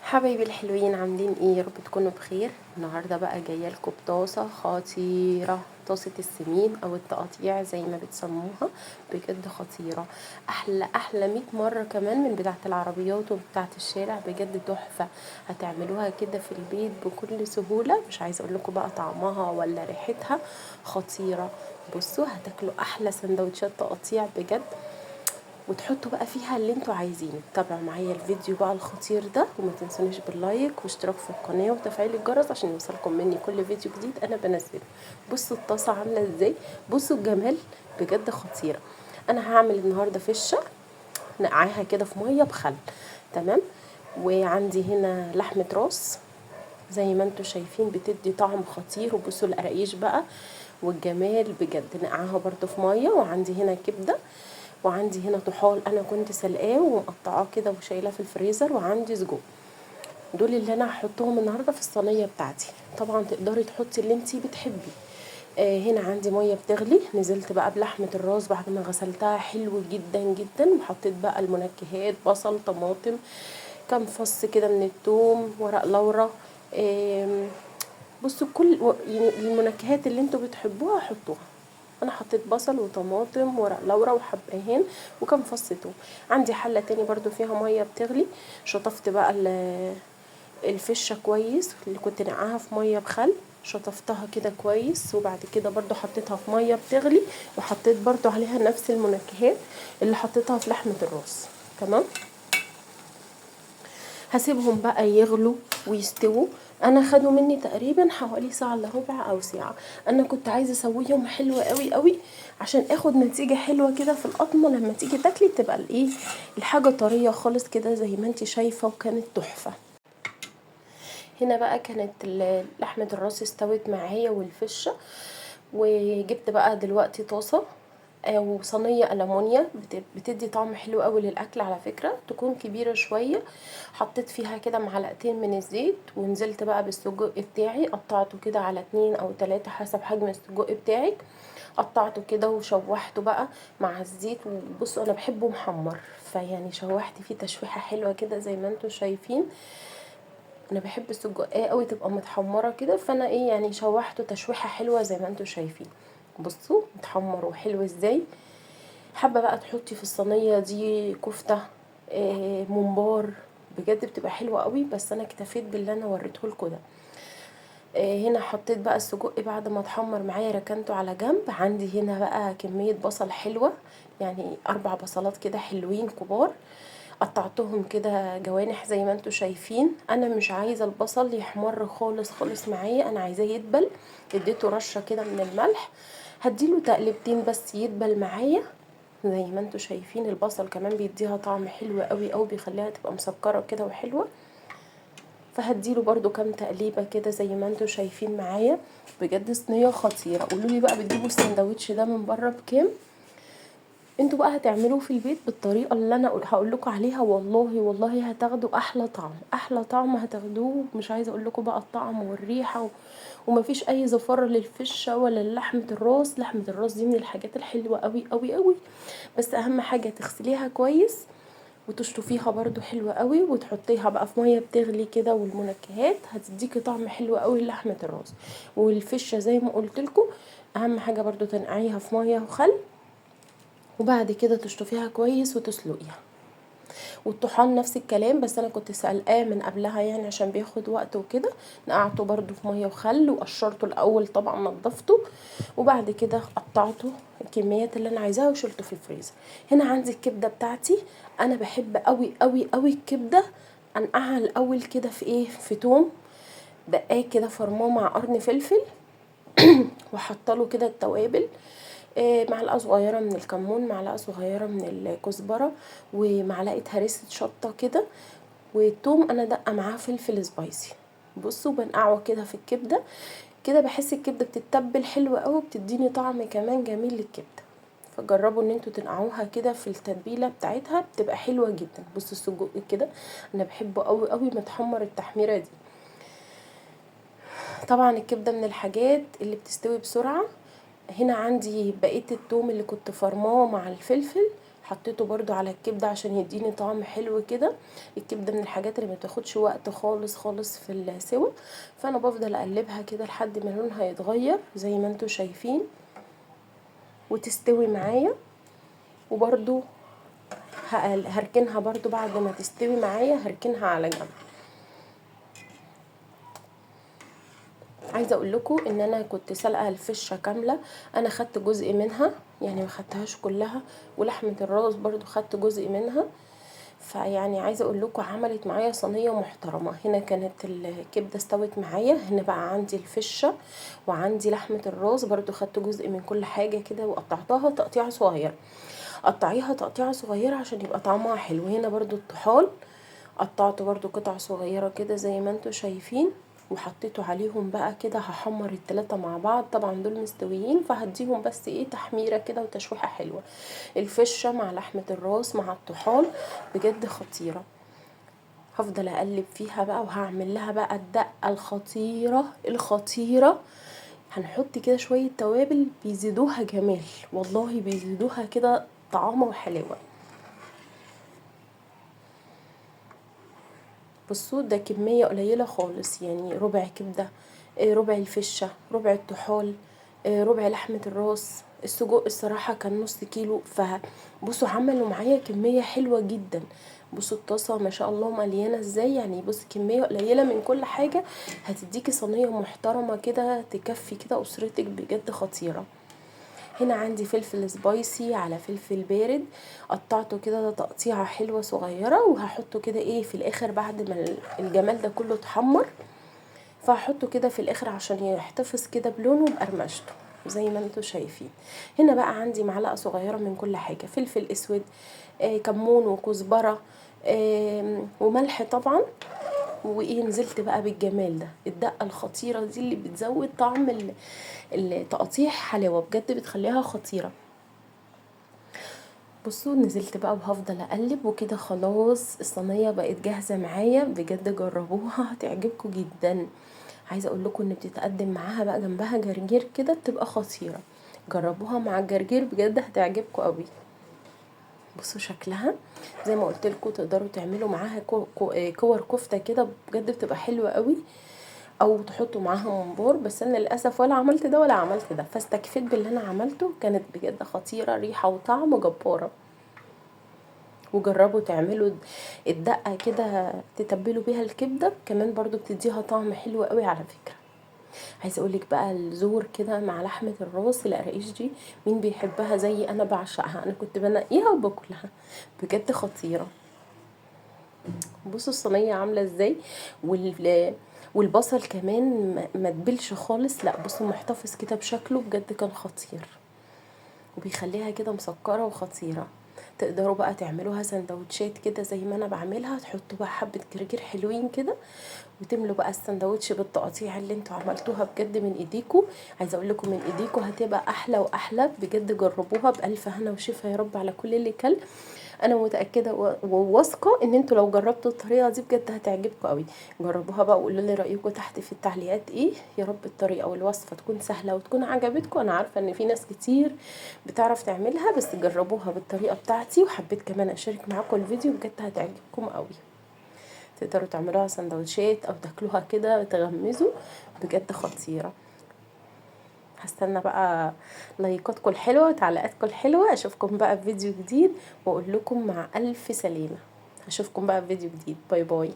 حبايبي الحلوين عاملين ايه؟ يا رب تكونوا بخير. النهارده بقى جايه لكم بطاسه خطيره، طاسه السمين او التقطيع زي ما بتسموها. بجد خطيره، احلى احلى 100 مره كمان من بتاعه العربيات وبتاعه الشارع. بجد تحفه. هتعملوها كده في البيت بكل سهوله، مش عايزه اقول لكم بقى طعمها ولا ريحتها خطيره. بصوا هتاكلوا احلى سندوتشات تقطيع بجد، وتحطوا بقى فيها اللي انتوا عايزينه. تابعوا معايا الفيديو بقى الخطير ده، وما تنسونيش باللايك واشتراك في القناه وتفعيل الجرس عشان يوصلكم مني كل فيديو جديد انا بنزله. بصوا الطاسه عامله ازاي، بصوا الجمال، بجد خطيره. انا هعمل النهارده فشه نقعاها كده في ميه بخل. تمام. وعندي هنا لحمه راس زي ما انتوا شايفين بتدي طعم خطير. وبصوا القراقيش بقى والجمال، بجد نقعها برضو في ميه. وعندي هنا كبده، وعندي هنا طحال انا كنت سلقاه ومقطعاه كده وشايلاه في الفريزر، وعندي سجق. دول اللي انا هحطهم النهارده في الصينيه بتاعتي. طبعا تقدري تحطي اللي انتي بتحبي. هنا عندي ميه بتغلي، نزلت بقى بلحمه الراس بعد ما غسلتها حلو جدا جدا، وحطيت بقى المنكهات بصل طماطم كام فص كده من الثوم ورق لورا. بصوا يعني المنكهات اللي انتوا بتحبوها حطوها. انا حطيت بصل وطماطم ورق لورا وحبهان وكم فص توم. عندي حله تاني برضو فيها ميه بتغلي، شطفت بقى الفشه كويس اللي كنت نقعها في ميه بخل، شطفتها كده كويس. وبعد كده برضو حطيتها في ميه بتغلي، وحطيت برضو عليها نفس المنكهات اللي حطيتها في لحمه الراس. تمام. هسيبهم بقى يغلوا ويستووا. انا خدوا مني تقريبا حوالي ساعه الا ربع او ساعه. انا كنت عايزه اسويهم حلوه قوي قوي عشان اخد نتيجه حلوه كده في القطمه، لما تيجي تاكلي تبقى الايه الحاجه طريه خالص كده زي ما انت شايفه، وكانت تحفه. هنا بقى كانت لحمه الراس استوت معايا والفشه. وجبت بقى دلوقتي طاسه او صينيه المونيا بتدي طعم حلو قوي للاكل على فكره، تكون كبيره شويه. حطيت فيها كده معلقتين من الزيت، ونزلت بقى بالسجق بتاعي، قطعته كده على 2 أو 3 حسب حجم السجق بتاعك. قطعته كده وشوحته بقى مع الزيت. وبصوا انا بحبه محمر، فيعني شوحت فيه تشويحه حلوه كده زي ما انتم شايفين. انا بحب السجق قوي تبقى متحمره كده، فانا ايه يعني شوحته تشويحه حلوه زي ما انتم شايفين. بصوا متحمر وحلو ازاي. حابه بقى تحطي في الصينيه دي كفته، ممبار، بجد بتبقى حلوه قوي. بس انا اكتفيت باللي انا وريته لكم ده. هنا حطيت بقى السجق بعد ما اتحمر معايا ركنته على جنب. عندي هنا بقى كميه بصل حلوه، يعني 4 بصلات كده حلوين كبار، قطعتهم كده جوانح زي ما انتوا شايفين. انا مش عايزه البصل يحمر خالص خالص معايا، انا عايزاه يدبل. اديته رشه كده من الملح، هديله تقلبتين بس يدبل معايا. زي ما انتوا شايفين البصل كمان بيديها طعم حلو قوي، او بيخليها تبقى مسكره كده وحلوه. فهديله برضو كام تقليبه كده زي ما انتوا شايفين معايا. بجد صينيه خطيره. قولوا لي بقى بتجيبوا السندوتش ده من بره بكام؟ انتوا بقى هتعملوه في البيت بالطريقه اللي انا هقول لكم عليها، والله والله هتاخدوا احلى طعم، احلى طعم هتاخدوه. مش عايزه اقول لكم بقى الطعم والريحه ومفيش اي زفاره للفشه ولا لحمه الراس. لحمه الراس دي من الحاجات الحلوه قوي قوي قوي. بس اهم حاجه تغسليها كويس وتشطفيها برضو حلوة قوي، وتحطيها بقى في ميه بتغلي كده، والمنكهات هتديكي طعم حلو قوي لحمه الراس. والفشه زي ما قلت لكم اهم حاجه برضو تنقعيها في ميه وخل، وبعد كده تشطفيها كويس وتسلقيها. والطحال نفس الكلام، بس انا كنت سلقاه من قبلها يعني عشان بياخد وقت وكده. نقعته برضو في ميه وخل، وقشرته الاول طبعا نضفته، وبعد كده قطعته الكميات اللي انا عايزاها وشلته في الفريزر. هنا عندي الكبده بتاعتي. انا بحب قوي قوي قوي الكبده انقعها الاول كده في ايه، في توم دقاه كده فرماه مع قرن فلفل، وحطله كده التوابل. معلقه صغيره من الكمون، معلقه صغيره من الكزبره، ومعلقه هريسه شطه كده. والثوم انا دقه معاه فلفل سبايسي. بصوا بنقعه كده في الكبده كده، بحس الكبده بتتبل حلوه قوي، بتديني طعم كمان جميل للكبده. فجربوا ان انتوا تنقعوها كده في التتبيله بتاعتها، بتبقى حلوه جدا. بصوا السجق كده انا بحبه قوي قوي متحمر التحميره دي. طبعا الكبده من الحاجات اللي بتستوي بسرعه. هنا عندي بقيه التوم اللي كنت فرماه مع الفلفل، حطيته برضو على الكبده عشان يديني طعم حلو كده. الكبده من الحاجات اللي ما بتاخدش وقت خالص خالص في السوا، فانا بفضل اقلبها كده لحد ما لونها يتغير زي ما انتوا شايفين وتستوي معايا. وبرضو هركنها برضو بعد ما تستوي معايا، هركنها على جنب. عايزه اقول لكم ان انا كنت سلقه الفشه كامله، انا خدت جزء منها يعني ما خدتهاش كلها، ولحمه الراس برضو خدت جزء منها. فيعني عايزه اقول لكم عملت معايا صينيه محترمه. هنا كانت الكبده استوت معايا، هنا بقى عندي الفشه وعندي لحمه الراس برضو خدت جزء من كل حاجه كده وقطعتها تقطيع صغير. قطعيها تقطيعه صغيره عشان يبقى طعمها حلو. هنا برضو الطحال قطعته برضو قطع صغيره كده زي ما انتوا شايفين، وحطيته عليهم بقى كده. هحمر التلاتة مع بعض، طبعا دول مستويين فهديهم بس ايه تحميرة كده وتشويحة حلوة. الفشة مع لحمة الراس مع الطحال بجد خطيرة. هفضل اقلب فيها بقى وهعمل لها بقى الدقة الخطيرة الخطيرة. هنحط كده شوية توابل بيزيدوها جمال، والله بيزيدوها كده طعامة وحلاوة. بصوا ده كمية قليلة خالص، يعني ربع كبدة، ربع الفشة، ربع الطحال، ربع لحمة الراس. السجق الصراحة كان نص كيلو، فبصوا عملوا معايا كمية حلوة جدا. بصوا الطاسة ما شاء الله مليانة ازاي، يعني بص كمية قليلة من كل حاجة هتديكي صينية محترمة كده تكفي كده أسرتك، بجد خطيرة. هنا عندي فلفل سبايسي على فلفل بارد، قطعته كده تقطيعه حلوه صغيره، وهحطه كده ايه في الاخر بعد ما الجمال ده كله اتحمر. فهحطه كده في الاخر عشان يحتفظ كده بلونه وبقرمشته زي ما انتوا شايفين. هنا بقى عندي معلقه صغيره من كل حاجه، فلفل اسود، كمون وكزبره، وملح طبعا. وايه نزلت بقى بالجمال ده، الدقه الخطيره دي اللي بتزود طعم التقطيع حلاوه، بجد بتخليها خطيره. بصوا نزلت بقى وهفضل اقلب وكده. خلاص الصينيه بقت جاهزه معايا، بجد جربوها هتعجبكم جدا. عايزه اقول لكم ان بتتقدم معاها بقى جنبها جرجير كده بتبقى خطيره. جربوها مع الجرجير بجد هتعجبكم قوي. بصوا شكلها زي ما قلت لكم، تقدروا تعملوا معاها كور كفته كده بجد بتبقى حلوه قوي، او تحطوا معاها ممبار. بس انا للاسف ولا عملت ده ولا عملت ده، فاستكفيت باللي انا عملته. كانت بجد خطيره، ريحه وطعم جباره. وجربوا تعملوا الدقه كده تتبلوا بيها الكبده كمان، برضو بتديها طعم حلو قوي على فكره. عايزه اقولك بقى الزور كده مع لحمه الراس القراقيش دي، مين بيحبها زي انا بعشقها، انا كنت بنقيها وباكلها، بجد خطيره. بصوا الصينيه عامله ازاي، والبصل كمان ما تبلش خالص، لا بصوا محتفظ كده بشكله، بجد كان خطير وبيخليها كده مسكره وخطيره. تقدروا بقى تعملوها سندوتشات كده زي ما انا بعملها، تحطوا بقى حبه جرجير حلوين كده وتملوا بقى السندوتش بالتقطيع اللي انتوا عملتوها بجد من ايديكم. عايزه اقول لكم من ايديكم هتبقى احلى واحلى، بجد جربوها بالف هنا وشفا يا رب على كل اللي كل. انا متاكده وواثقه ان انتوا لو جربتوا الطريقه دي بجد هتعجبكم قوي. جربوها بقى وقولوا لي رايكم تحت في التعليقات ايه. يا رب الطريقه والوصفه تكون سهله وتكون عجبتكم. انا عارفه ان في ناس كتير بتعرف تعملها، بس جربوها بالطريقه بتاعتي، وحبيت كمان اشارك معاكم الفيديو، بجد هتعجبكم قوي. تقدروا تعملوها سندوتشات او تاكلوها كده تغمزوا، بجد خطيره. هستنى بقى لايكاتكم الحلوه وتعليقاتكم الحلوه. اشوفكم بقى في فيديو جديد واقول لكم مع الف سلامه. اشوفكم بقى في فيديو جديد. باي باي.